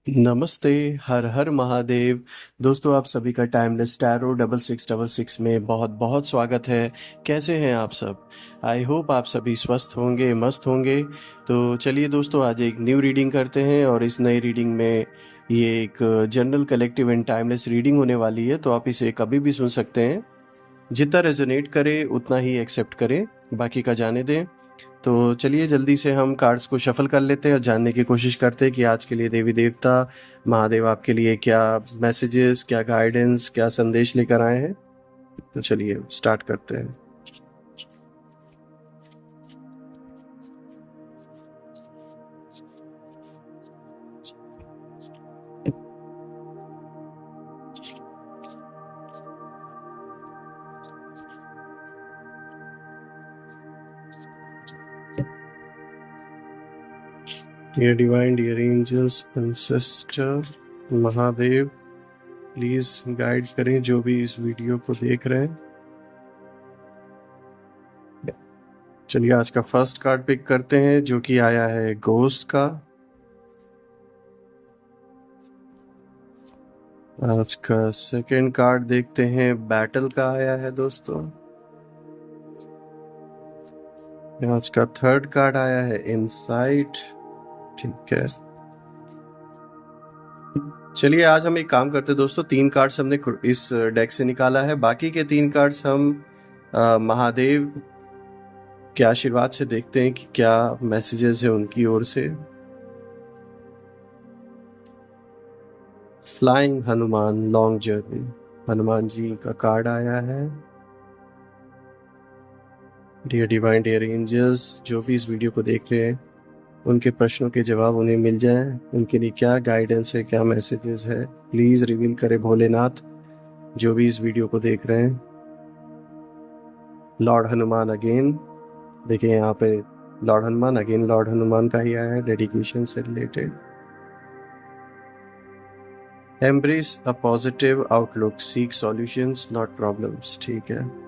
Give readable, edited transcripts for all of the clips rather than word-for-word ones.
नमस्ते, हर हर महादेव। दोस्तों, आप सभी का टाइमलेस टैरो 6666 में बहुत बहुत स्वागत है। कैसे हैं आप सब? आई होप आप सभी स्वस्थ होंगे, मस्त होंगे। तो चलिए दोस्तों, आज एक न्यू रीडिंग करते हैं और इस नई रीडिंग में ये एक general collective and timeless reading होने वाली है, तो आप इसे कभी भी सुन सकते हैं। जितना रेजोनेट करे उतना ही एक्सेप्ट करें, बाकी का जाने दें। तो चलिए जल्दी से हम कार्ड्स को शफल कर लेते हैं और जानने की कोशिश करते हैं कि आज के लिए देवी देवता महादेव आपके लिए क्या मैसेजेस, क्या गाइडेंस, क्या संदेश लेकर आए हैं। तो चलिए स्टार्ट करते हैं। Dear divine, dear angels, ancestor, Mahadev, please guide करें जो भी इस वीडियो को देख रहे हैं। चलिए आज का फर्स्ट कार्ड पिक करते हैं, जो कि आया है घोस्ट का। आज का सेकंड कार्ड देखते हैं, बैटल का आया है दोस्तों। आज का थर्ड कार्ड आया है इनसाइट। ठीक है, चलिए आज हम एक काम करते हैं दोस्तों, 3 कार्ड्स हमने इस डेक से निकाला है, बाकी के 3 कार्ड्स हम महादेव के आशीर्वाद से देखते हैं कि क्या मैसेजेस है उनकी ओर से। Flying Hanuman, long journey, Hanuman ji का कार्ड आया है। डियर डिवाइन, डियर एंजल्स, जो भी इस वीडियो को देख रहे हैं उनके प्रश्नों के जवाब उन्हें मिल जाए, उनके लिए क्या गाइडेंस है, क्या मैसेजेस है, प्लीज रिवील करे भोलेनाथ जो भी इस वीडियो को देख रहे हैं। लॉर्ड हनुमान अगेन, देखिए यहाँ पे Lord Hanuman again, Lord Hanuman का ही आया है, डेडिकेशन से related. Embrace a positive outlook, seek solutions not problems. ठीक है,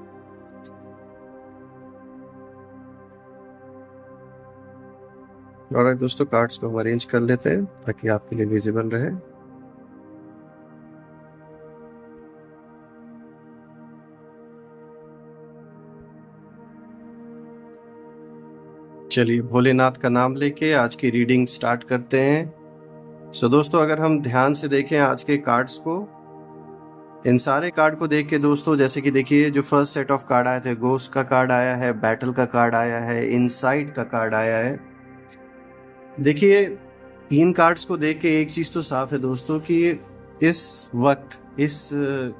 और दोस्तों कार्ड्स को हम अरेंज कर लेते हैं ताकि आपके लिए विजिबल रहे। चलिए भोलेनाथ का नाम लेके आज की रीडिंग स्टार्ट करते हैं। सो दोस्तों, अगर हम ध्यान से देखें आज के कार्ड्स को, इन सारे कार्ड को देख के दोस्तों, जैसे कि देखिए जो फर्स्ट सेट ऑफ कार्ड आए थे, घोस्ट का कार्ड आया है, बैटल का कार्ड आया है, इनसाइट का कार्ड आया है। देखिए इन कार्ड्स को देख के एक चीज तो साफ है दोस्तों कि इस वक्त, इस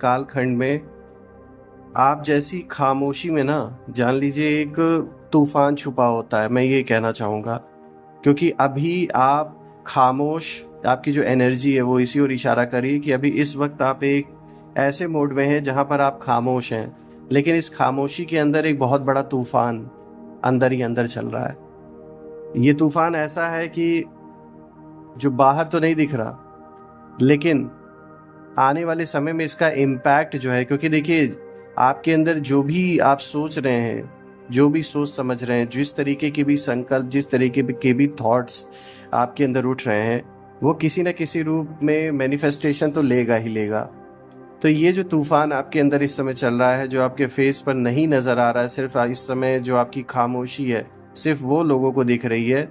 कालखंड में आप जैसी खामोशी में ना, जान लीजिए एक तूफान छुपा होता है, मैं ये कहना चाहूँगा। क्योंकि अभी आप खामोश, आपकी जो एनर्जी है वो इसी ओर इशारा करिए कि अभी इस वक्त आप एक ऐसे मोड में हैं जहाँ पर आप खामोश हैं, लेकिन इस खामोशी के अंदर एक बहुत बड़ा तूफान अंदर ही अंदर चल रहा है। ये तूफान ऐसा है कि जो बाहर तो नहीं दिख रहा, लेकिन आने वाले समय में इसका इम्पैक्ट जो है, क्योंकि देखिए आपके अंदर जो भी आप सोच रहे हैं, जो भी सोच समझ रहे हैं, जिस तरीके के भी संकल्प, जिस तरीके के भी थॉट्स आपके अंदर उठ रहे हैं, वो किसी न किसी रूप में मैनिफेस्टेशन तो लेगा ही लेगा। तो ये जो तूफान आपके अंदर इस समय चल रहा है, जो आपके फेस पर नहीं नजर आ रहा है, सिर्फ इस समय जो आपकी खामोशी है सिर्फ वो लोगों को दिख रही है,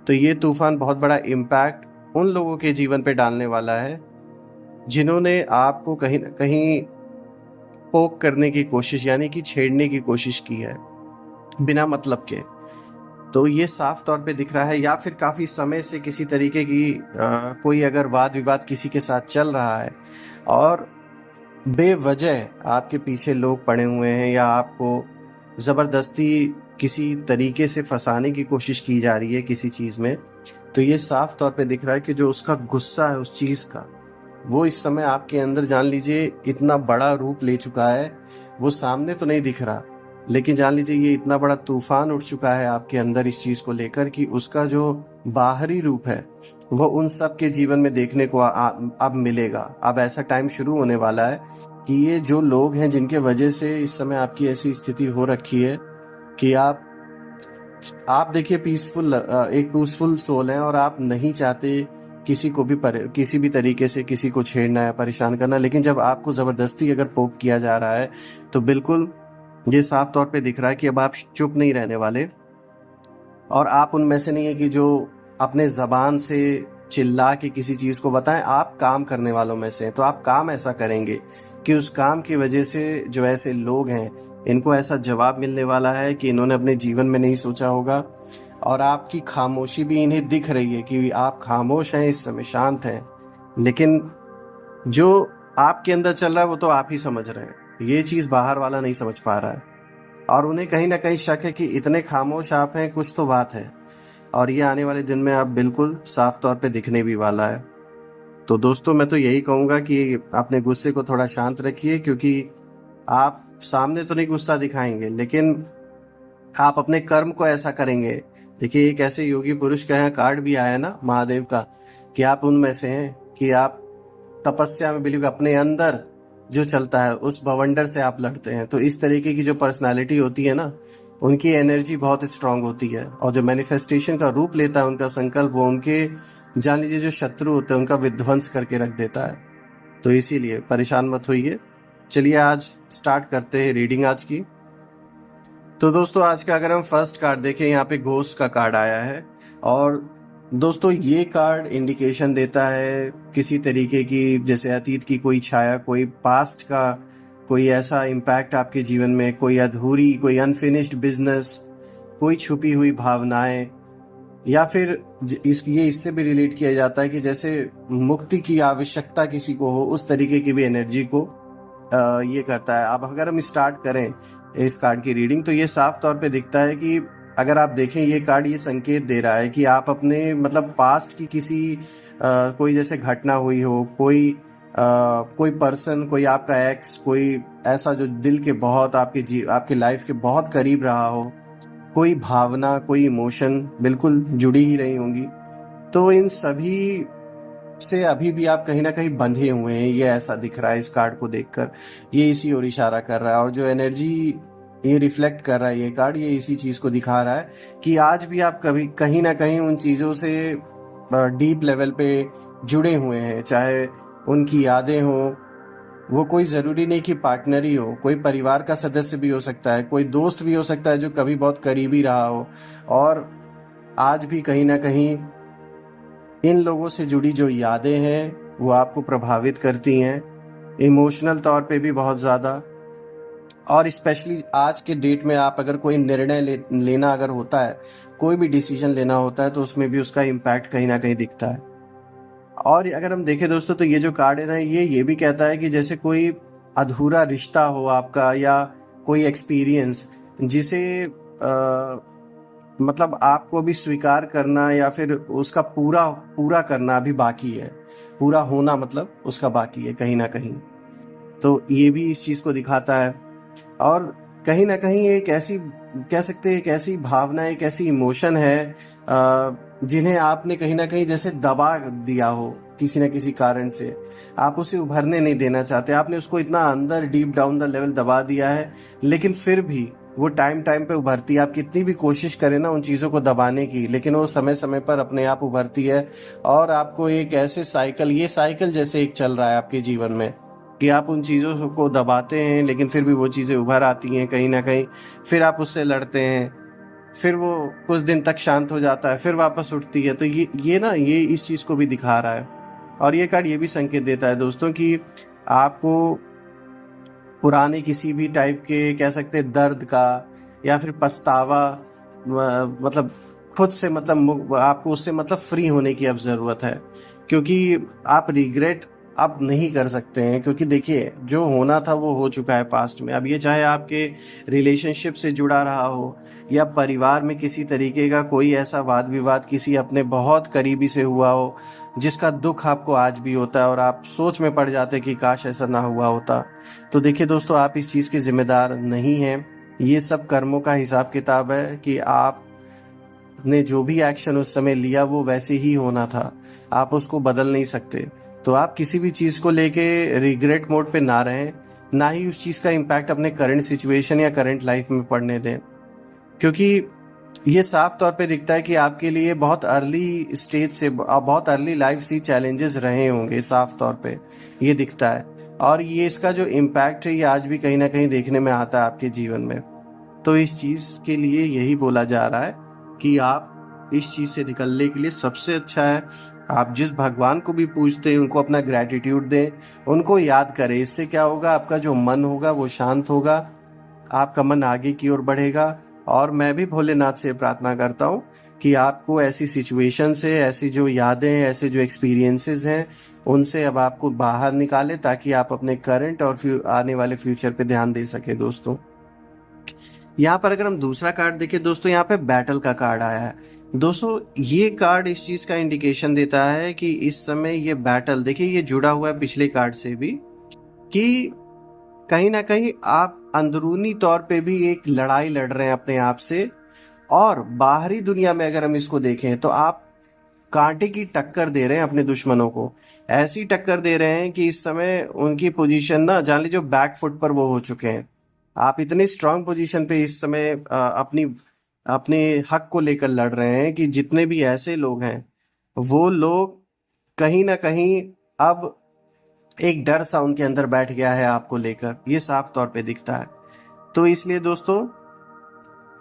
तो ये तूफान बहुत बड़ा इम्पैक्ट उन लोगों के जीवन पे डालने वाला है जिन्होंने आपको कहीं ना कहीं पोक करने की कोशिश, यानी कि छेड़ने की कोशिश की है बिना मतलब के। तो ये साफ तौर पे दिख रहा है, या फिर काफी समय से किसी तरीके की कोई अगर वाद विवाद किसी के साथ चल रहा है और बेवजह आपके पीछे लोग पड़े हुए हैं, या आपको जबरदस्ती किसी तरीके से फंसाने की कोशिश की जा रही है किसी चीज में, तो ये साफ तौर पे दिख रहा है कि जो उसका गुस्सा है उस चीज का, वो इस समय आपके अंदर जान लीजिए इतना बड़ा रूप ले चुका है। वो सामने तो नहीं दिख रहा, लेकिन जान लीजिए ये इतना बड़ा तूफान उठ चुका है आपके अंदर इस चीज को लेकर कि उसका जो बाहरी रूप है वो उन सब के जीवन में देखने को अब मिलेगा। अब ऐसा टाइम शुरू होने वाला है कि ये जो लोग हैं जिनके वजह से इस समय आपकी ऐसी स्थिति हो रखी है कि आप देखिए पीसफुल, एक पीसफुल सोल हैं और आप नहीं चाहते किसी भी तरीके से किसी को छेड़ना या परेशान करना, लेकिन जब आपको ज़बरदस्ती अगर पोक किया जा रहा है तो बिल्कुल ये साफ तौर पे दिख रहा है कि अब आप चुप नहीं रहने वाले। और आप उनमें से नहीं है कि जो अपने ज़बान से चिल्ला के किसी चीज़ को बताएं, आप काम करने वालों में से हैं। तो आप काम ऐसा करेंगे कि उस काम की वजह से जो ऐसे लोग हैं इनको ऐसा जवाब मिलने वाला है कि इन्होंने अपने जीवन में नहीं सोचा होगा। और आपकी खामोशी भी इन्हें दिख रही है कि आप खामोश हैं, इस समय शांत हैं, लेकिन जो आपके अंदर चल रहा है वो तो आप ही समझ रहे हैं, ये चीज़ बाहर वाला नहीं समझ पा रहा है। और उन्हें कहीं ना कहीं शक है कि इतने खामोश आप हैं, कुछ तो बात है। और ये आने वाले दिन में आप बिल्कुल साफ तौर पे दिखने भी वाला है। तो दोस्तों मैं तो यही कहूँगा कि अपने गुस्से को थोड़ा शांत रखिए, क्योंकि आप सामने तो नहीं गुस्सा दिखाएंगे, लेकिन आप अपने कर्म को ऐसा करेंगे। देखिए एक ऐसे योगी पुरुष का यहाँ कार्ड भी आया ना महादेव का, कि आप उनमें से हैं कि आप तपस्या में बिल्कुल अपने अंदर जो चलता है उस बवंडर से आप लड़ते हैं। तो इस तरीके की जो पर्सनालिटी होती है ना, उनकी एनर्जी बहुत स्ट्रांग होती है, और जो मैनिफेस्टेशन का रूप लेता है उनका संकल्प, वो उनके जान लीजिए जो शत्रु होते हैं उनका विध्वंस करके रख देता है। तो इसीलिए परेशान मत होइए। चलिए आज स्टार्ट करते हैं रीडिंग आज की। तो दोस्तों आज का अगर हम फर्स्ट कार्ड देखें, यहाँ पे घोस्ट का कार्ड आया है। और दोस्तों ये कार्ड इंडिकेशन देता है किसी तरीके की, जैसे अतीत की कोई छाया, कोई पास्ट का कोई ऐसा इम्पैक्ट आपके जीवन में, कोई अधूरी, कोई अनफिनिश्ड बिजनेस, कोई छुपी हुई भावनाएं, या फिर ये इससे भी रिलेट किया जाता है कि जैसे मुक्ति की आवश्यकता किसी को हो, उस तरीके की भी एनर्जी को ये करता है। अब अगर हम स्टार्ट करें इस कार्ड की रीडिंग, तो ये साफ तौर पे दिखता है कि अगर आप देखें ये कार्ड ये संकेत दे रहा है कि आप अपने मतलब पास्ट की किसी कोई जैसे घटना हुई हो, कोई पर्सन, कोई आपका एक्स, कोई ऐसा जो दिल के बहुत आपके लाइफ के बहुत करीब रहा हो, कोई भावना, कोई इमोशन बिल्कुल जुड़ी ही रही होंगी। तो इन सभी से अभी भी आप कहीं ना कहीं बंधे हुए हैं, ये ऐसा दिख रहा है इस कार्ड को देखकर। ये इसी ओर इशारा कर रहा है, और जो एनर्जी ये रिफ्लेक्ट कर रहा है ये कार्ड, ये इसी चीज को दिखा रहा है कि आज भी आप कभी कहीं ना कहीं उन चीजों से डीप लेवल पे जुड़े हुए हैं। चाहे उनकी यादें हो, वो कोई ज़रूरी नहीं कि पार्टनर ही हो, कोई परिवार का सदस्य भी हो सकता है, कोई दोस्त भी हो सकता है जो कभी बहुत करीबी रहा हो, और आज भी कहीं ना कहीं इन लोगों से जुड़ी जो यादें हैं वो आपको प्रभावित करती हैं, इमोशनल तौर पे भी बहुत ज़्यादा। और स्पेशली आज के डेट में आप अगर कोई निर्णय लेना अगर होता है, कोई भी डिसीजन लेना होता है, तो उसमें भी उसका इम्पैक्ट कहीं ना कहीं दिखता है। और अगर हम देखें दोस्तों, तो ये जो कार्ड है ना, ये भी कहता है कि जैसे कोई अधूरा रिश्ता हो आपका, या कोई एक्सपीरियंस जिसे मतलब आपको अभी स्वीकार करना या फिर उसका पूरा पूरा करना अभी बाकी है, पूरा होना मतलब उसका बाकी है कहीं ना कहीं। तो ये भी इस चीज़ को दिखाता है। और कहीं ना कहीं एक ऐसी, कह सकते हैं एक ऐसी भावना, एक ऐसी इमोशन है जिन्हें आपने कहीं ना कहीं जैसे दबा दिया हो किसी न किसी कारण से, आप उसे उभरने नहीं देना चाहते, आपने उसको इतना अंदर डीप डाउन द लेवल दबा दिया है, लेकिन फिर भी वो टाइम टाइम पे उभरती है। आप कितनी भी कोशिश करें ना उन चीज़ों को दबाने की, लेकिन वो समय समय पर अपने आप उभरती है। और आपको एक ऐसे ये साइकिल जैसे एक चल रहा है आपके जीवन में, कि आप उन चीज़ों को दबाते हैं, लेकिन फिर भी वो चीज़ें उभर आती हैं कहीं ना कहीं, फिर आप उससे लड़ते हैं, फिर वो कुछ दिन तक शांत हो जाता है, फिर वापस उठती है। तो ये इस चीज़ को भी दिखा रहा है। और ये कार्ड ये भी संकेत देता है दोस्तों कि आपको पुराने किसी भी टाइप के, कह सकते हैं दर्द का या फिर पछतावा, मतलब खुद से मतलब आपको उससे मतलब फ्री होने की अब ज़रूरत है, क्योंकि आप रिग्रेट अब नहीं कर सकते हैं। क्योंकि देखिए जो होना था वो हो चुका है पास्ट में। अब ये चाहे आपके रिलेशनशिप से जुड़ा रहा हो, या परिवार में किसी तरीके का कोई ऐसा वाद विवाद किसी अपने बहुत करीबी से हुआ हो, जिसका दुख आपको आज भी होता है, और आप सोच में पड़ जाते कि काश ऐसा ना हुआ होता। तो देखिए दोस्तों, आप इस चीज़ के जिम्मेदार नहीं हैं। ये सब कर्मों का हिसाब किताब है कि आपने जो भी एक्शन उस समय लिया वो वैसे ही होना था, आप उसको बदल नहीं सकते। तो आप किसी भी चीज़ को लेके रिग्रेट मोड पे ना रहें, ना ही उस चीज़ का इम्पैक्ट अपने करंट सिचुएशन या करंट लाइफ में पड़ने दें। क्योंकि ये साफ तौर पे दिखता है कि आपके लिए बहुत अर्ली स्टेज से बहुत अर्ली लाइफ से चैलेंजेस रहे होंगे, साफ तौर पे ये दिखता है। और ये इसका जो इम्पैक्ट है ये आज भी कहीं ना कहीं देखने में आता है आपके जीवन में। तो इस चीज़ के लिए यही बोला जा रहा है कि आप इस चीज़ से निकलने के लिए सबसे अच्छा है आप जिस भगवान को भी पूजते हैं उनको अपना ग्रैटिट्यूड दें, उनको याद करें। इससे क्या होगा, आपका जो मन होगा वो शांत होगा, आपका मन आगे की ओर बढ़ेगा। और मैं भी भोलेनाथ से प्रार्थना करता हूँ कि आपको ऐसी सिचुएशन से, ऐसी जो यादें, ऐसे जो एक्सपीरियंसेस हैं उनसे अब आपको बाहर निकाले, ताकि आप अपने करंट और आने वाले फ्यूचर पे ध्यान दे सके। दोस्तों यहाँ पर अगर हम दूसरा कार्ड देखें दोस्तों, यहाँ पे बैटल का कार्ड आया है। दोस्तों ये कार्ड इस चीज का इंडिकेशन देता है कि इस समय ये बैटल, देखिए ये जुड़ा हुआ है पिछले कार्ड से भी, कि कहीं ना कहीं आप अंदरूनी तौर पे भी एक लड़ाई लड़ रहे हैं अपने आप से। और बाहरी दुनिया में अगर हम इसको देखें तो आप कांटे की टक्कर दे रहे हैं अपने दुश्मनों को। ऐसी टक्कर दे रहे हैं कि इस समय उनकी पोजीशन ना जान लीजिए बैक फुट पर वो हो चुके हैं। आप इतनी स्ट्रांग पोजीशन पे इस समय अपनी अपने हक को लेकर लड़ रहे हैं कि जितने भी ऐसे लोग हैं वो लोग कहीं ना कहीं अब एक डर सा उनके अंदर बैठ गया है आपको लेकर, ये साफ तौर पे दिखता है। तो इसलिए दोस्तों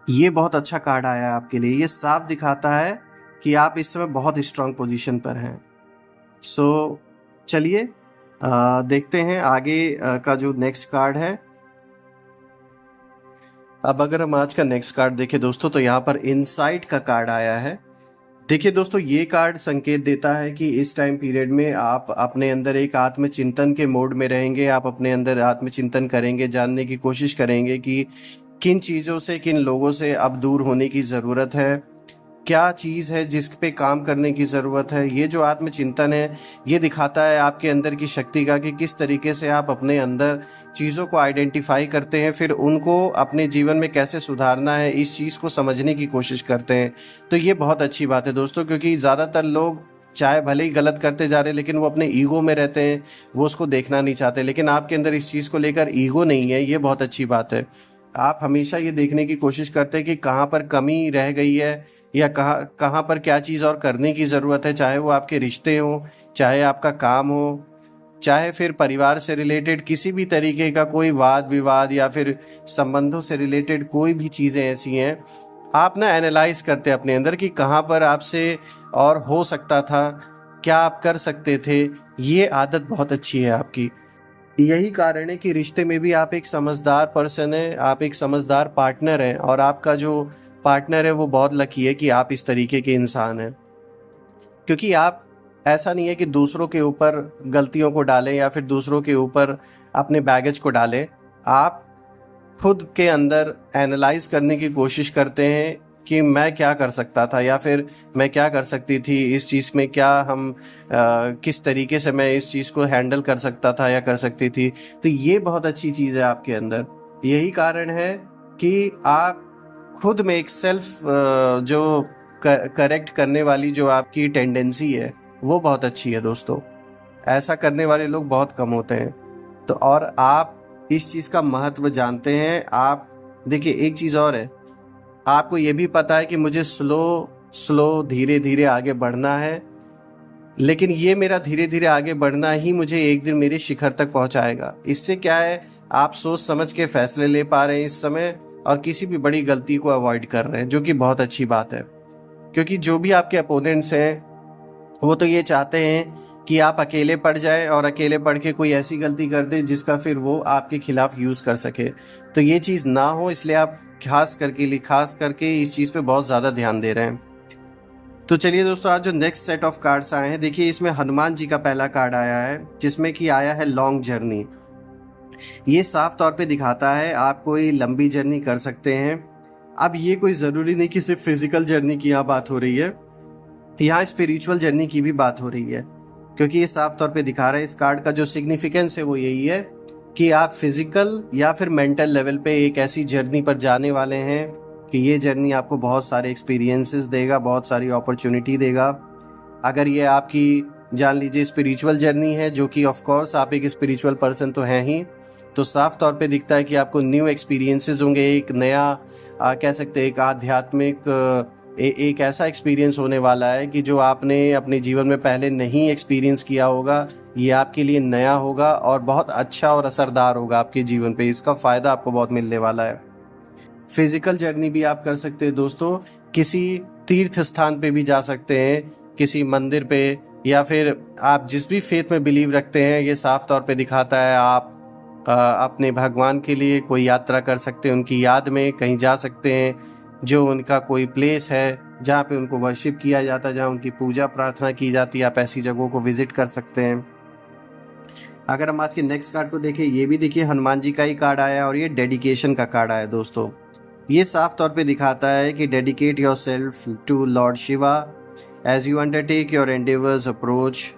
ये बहुत अच्छा कार्ड आया है आपके लिए। ये साफ दिखाता है कि आप इस समय बहुत स्ट्रांग पोजीशन पर हैं। सो चलिए देखते हैं आगे का जो नेक्स्ट कार्ड है। अब अगर हम आज का नेक्स्ट कार्ड देखें दोस्तों तो यहाँ पर इनसाइट का कार्ड आया है। देखिए दोस्तों ये कार्ड संकेत देता है कि इस टाइम पीरियड में आप अपने अंदर एक आत्मचिंतन के मोड में रहेंगे। आप अपने अंदर आत्मचिंतन करेंगे, जानने की कोशिश करेंगे कि किन चीज़ों से, किन लोगों से अब दूर होने की ज़रूरत है, क्या चीज़ है जिस पे काम करने की ज़रूरत है। ये जो आत्मचिंतन है ये दिखाता है आपके अंदर की शक्ति का, कि किस तरीके से आप अपने अंदर चीज़ों को आइडेंटिफाई करते हैं, फिर उनको अपने जीवन में कैसे सुधारना है, इस चीज़ को समझने की कोशिश करते हैं। तो ये बहुत अच्छी बात है दोस्तों, क्योंकि ज़्यादातर लोग चाहे भले ही गलत करते जा रहे हैं लेकिन वो अपने ईगो में रहते हैं, वो उसको देखना नहीं चाहते। लेकिन आपके अंदर इस चीज़ को लेकर ईगो नहीं है, ये बहुत अच्छी बात है। आप हमेशा ये देखने की कोशिश करते हैं कि कहाँ पर कमी रह गई है या कहाँ कहाँ पर क्या चीज़ और करने की ज़रूरत है, चाहे वो आपके रिश्ते हों, चाहे आपका काम हो, चाहे फिर परिवार से रिलेटेड किसी भी तरीके का कोई वाद विवाद या फिर संबंधों से रिलेटेड कोई भी चीज़ें ऐसी हैं, आप ना एनालाइज करते हैं अपने अंदर कि कहाँ पर आपसे और हो सकता था, क्या आप कर सकते थे। ये आदत बहुत अच्छी है आपकी। यही कारण है कि रिश्ते में भी आप एक समझदार पर्सन है, आप एक समझदार पार्टनर हैं, और आपका जो पार्टनर है वो बहुत लकी है कि आप इस तरीके के इंसान हैं। क्योंकि आप ऐसा नहीं है कि दूसरों के ऊपर गलतियों को डालें या फिर दूसरों के ऊपर अपने बैगेज को डालें। आप खुद के अंदर एनालाइज करने की कोशिश करते हैं कि मैं क्या कर सकता था या फिर मैं क्या कर सकती थी, इस चीज़ में क्या हम किस तरीके से मैं इस चीज़ को हैंडल कर सकता था या कर सकती थी। तो ये बहुत अच्छी चीज़ है आपके अंदर। यही कारण है कि आप खुद में एक सेल्फ जो करेक्ट करने वाली जो आपकी टेंडेंसी है वो बहुत अच्छी है दोस्तों। ऐसा करने वाले लोग बहुत कम होते हैं। तो और आप इस चीज़ का महत्व जानते हैं। आप देखिए एक चीज़ और है, आपको ये भी पता है कि मुझे स्लो धीरे धीरे आगे बढ़ना है, लेकिन ये मेरा धीरे धीरे आगे बढ़ना ही मुझे एक दिन मेरे शिखर तक पहुंचाएगा। इससे क्या है, आप सोच समझ के फैसले ले पा रहे हैं इस समय और किसी भी बड़ी गलती को अवॉइड कर रहे हैं, जो कि बहुत अच्छी बात है। क्योंकि जो भी आपके अपोनेंट्स हैं वो तो ये चाहते हैं कि आप अकेले पड़ जाएं और अकेले पड़ के कोई ऐसी गलती कर दे जिसका फिर वो आपके खिलाफ यूज़ कर सके। तो ये चीज़ ना हो, इसलिए आप खास करके इस चीज़ पे बहुत ज़्यादा ध्यान दे रहे हैं। तो चलिए दोस्तों आज जो नेक्स्ट सेट ऑफ कार्ड्स आए हैं, देखिए इसमें हनुमान जी का पहला कार्ड आया है जिसमें कि आया है लॉन्ग जर्नी। ये साफ तौर पे दिखाता है आप कोई लंबी जर्नी कर सकते हैं। अब ये कोई ज़रूरी नहीं कि सिर्फ फिजिकल जर्नी की यहाँ बात हो रही है, यहाँ स्पिरिचुअल जर्नी की भी बात हो रही है। क्योंकि ये साफ तौर पे दिखा रहा है, इस कार्ड का जो सिग्निफिकेंस है वो यही है कि आप फिजिकल या फिर मेंटल लेवल पे एक ऐसी जर्नी पर जाने वाले हैं कि ये जर्नी आपको बहुत सारे एक्सपीरियंसेस देगा, बहुत सारी अपॉर्चुनिटी देगा। अगर ये आपकी जान लीजिए स्पिरिचुअल जर्नी है, जो कि ऑफ कोर्स आप एक स्पिरिचुअल पर्सन तो हैं ही, तो साफ तौर पे दिखता है कि आपको न्यू एक्सपीरियंसेस होंगे, एक नया कह सकते हैं एक आध्यात्मिक एक ऐसा एक्सपीरियंस होने वाला है कि जो आपने अपने जीवन में पहले नहीं एक्सपीरियंस किया होगा, ये आपके लिए नया होगा और बहुत अच्छा और असरदार होगा आपके जीवन पे। इसका फ़ायदा आपको बहुत मिलने वाला है। फिजिकल जर्नी भी आप कर सकते हैं दोस्तों, किसी तीर्थ स्थान पे भी जा सकते हैं, किसी मंदिर पे, या फिर आप जिस भी फेथ में बिलीव रखते हैं, ये साफ तौर पे दिखाता है आप अपने भगवान के लिए कोई यात्रा कर सकते हैं, उनकी याद में कहीं जा सकते हैं, जो उनका कोई प्लेस है जहाँ पे उनको वर्शिप किया जाता है, जहाँ उनकी पूजा प्रार्थना की जाती है, आप ऐसी जगहों को विजिट कर सकते हैं। अगर हम आज के नेक्स्ट कार्ड को देखें, ये भी देखिए हनुमान जी का ही कार्ड आया और ये डेडिकेशन का कार्ड आया दोस्तों। ये साफ तौर पे दिखाता है कि dedicate yourself to lord Shiva as you undertake your endeavours, approach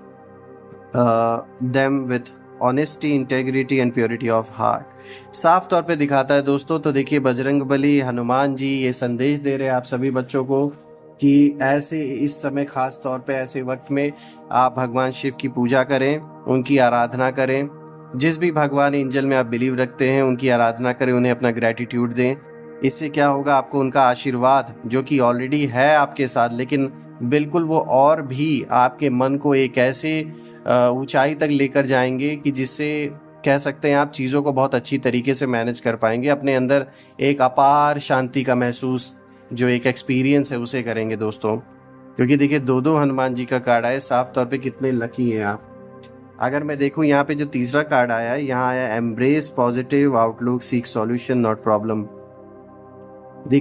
them with honesty, integrity and purity of heart. साफ तौर पे दिखाता है दोस्तों। तो देखिए बजरंगबली हनुमान जी ये संदेश दे रहे हैं आप सभी बच्चों को कि ऐसे इस समय खास तौर पे ऐसे वक्त में आप भगवान शिव की पूजा करें, उनकी आराधना करें। जिस भी भगवान एंजल में आप बिलीव रखते हैं उनकी आराधना करें, उन्हें अपना ग्रेटिट्यूड दें। इससे क्या होगा, आपको उनका आशीर्वाद जो कि ऑलरेडी है आपके साथ, लेकिन बिल्कुल वो और भी आपके मन को एक ऐसे ऊंचाई तक लेकर जाएंगे कि जिससे कह सकते हैं आप चीज़ों को बहुत अच्छी तरीके से मैनेज कर पाएंगे। अपने अंदर एक अपार शांति का महसूस, जो एक एक्सपीरियंस है, उसे करेंगे दोस्तों। क्योंकि देखिए दो हनुमान जी का कार्ड आया, साफ तौर पे कितने लकी हैं आप। अगर मैं देखूं यहाँ पे जो तीसरा कार्ड आया है, यहाँ आया embrace positive outlook, seek solution not problem. Your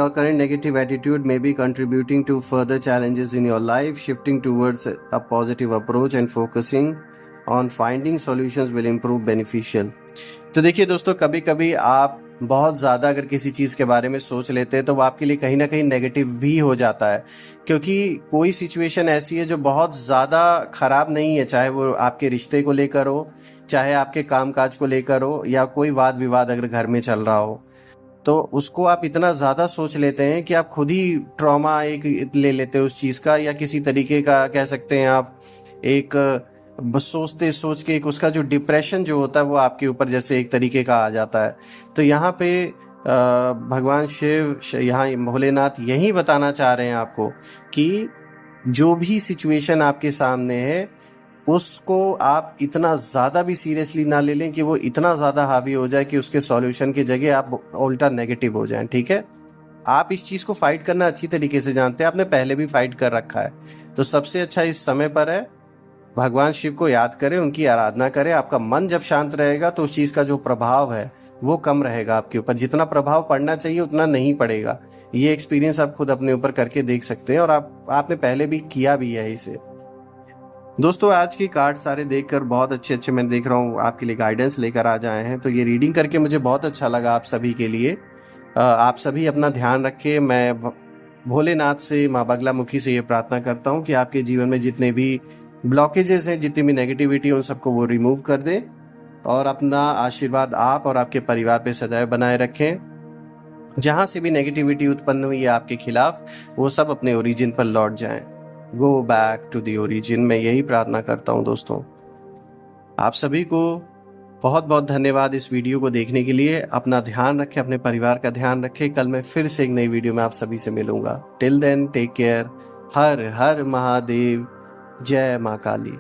current negative attitude may be contributing to further challenges in your life. Shifting towards a positive approach and focusing on finding solutions will improve beneficial. तो देखिए दोस्तों, कभी कभी आप बहुत ज़्यादा अगर किसी चीज़ के बारे में सोच लेते हैं तो वो आपके लिए कहीं ना कहीं नेगेटिव भी हो जाता है। क्योंकि कोई सिचुएशन ऐसी है जो बहुत ज़्यादा ख़राब नहीं है, चाहे वो आपके रिश्ते को लेकर हो, चाहे आपके कामकाज को लेकर हो, या कोई वाद विवाद अगर घर में चल रहा हो, तो उसको आप इतना ज़्यादा सोच लेते हैं कि आप खुद ही ट्रॉमा एक ले लेते हो उस चीज़ का, या किसी तरीके का कह सकते हैं आप एक बस सोचते सोच के एक उसका जो डिप्रेशन जो होता है वो आपके ऊपर जैसे एक तरीके का आ जाता है। तो यहाँ पे भगवान शिव, यहाँ भोलेनाथ यही बताना चाह रहे हैं आपको कि जो भी सिचुएशन आपके सामने है उसको आप इतना ज़्यादा भी सीरियसली ना ले लें कि वो इतना ज़्यादा हावी हो जाए कि उसके सॉल्यूशन की जगह आप उल्टा नेगेटिव हो जाएं। ठीक है, आप इस चीज़ को फाइट करना अच्छी तरीके से जानते हैं, आपने पहले भी फाइट कर रखा है। तो सबसे अच्छा इस समय पर है भगवान शिव को याद करें, उनकी आराधना करें। आपका मन जब शांत रहेगा तो उस चीज़ का जो प्रभाव है वो कम रहेगा आपके ऊपर, जितना प्रभाव पड़ना चाहिए उतना नहीं पड़ेगा। ये एक्सपीरियंस आप खुद अपने ऊपर करके देख सकते हैं, और आपने पहले भी किया भी है इसे। दोस्तों आज के कार्ड सारे देखकर बहुत अच्छे मैं देख रहा हूँ आपके लिए गाइडेंस लेकर आ जाए हैं, तो ये रीडिंग करके मुझे बहुत अच्छा लगा आप सभी के लिए। आप सभी अपना ध्यान रखें। मैं भोलेनाथ से, माँ बगलामुखी से ये प्रार्थना करता हूँ कि आपके जीवन में जितने भी ब्लॉकेजेस हैं, जितनी भी नेगेटिविटी है, उन सबको वो रिमूव कर दें, और अपना आशीर्वाद आप और आपके परिवार पे सदैव बनाए रखें। जहाँ से भी नेगेटिविटी उत्पन्न हुई है आपके खिलाफ, वो सब अपने ओरिजिन पर लौट जाएं। Go back to the origin. मैं यही प्रार्थना करता हूँ दोस्तों। आप सभी को बहुत बहुत धन्यवाद इस वीडियो को देखने के लिए। अपना ध्यान रखें, अपने परिवार का ध्यान रखें। कल मैं फिर से एक नई वीडियो में आप सभी से मिलूंगा। Till then take care. हर हर महादेव। जय माँ काली।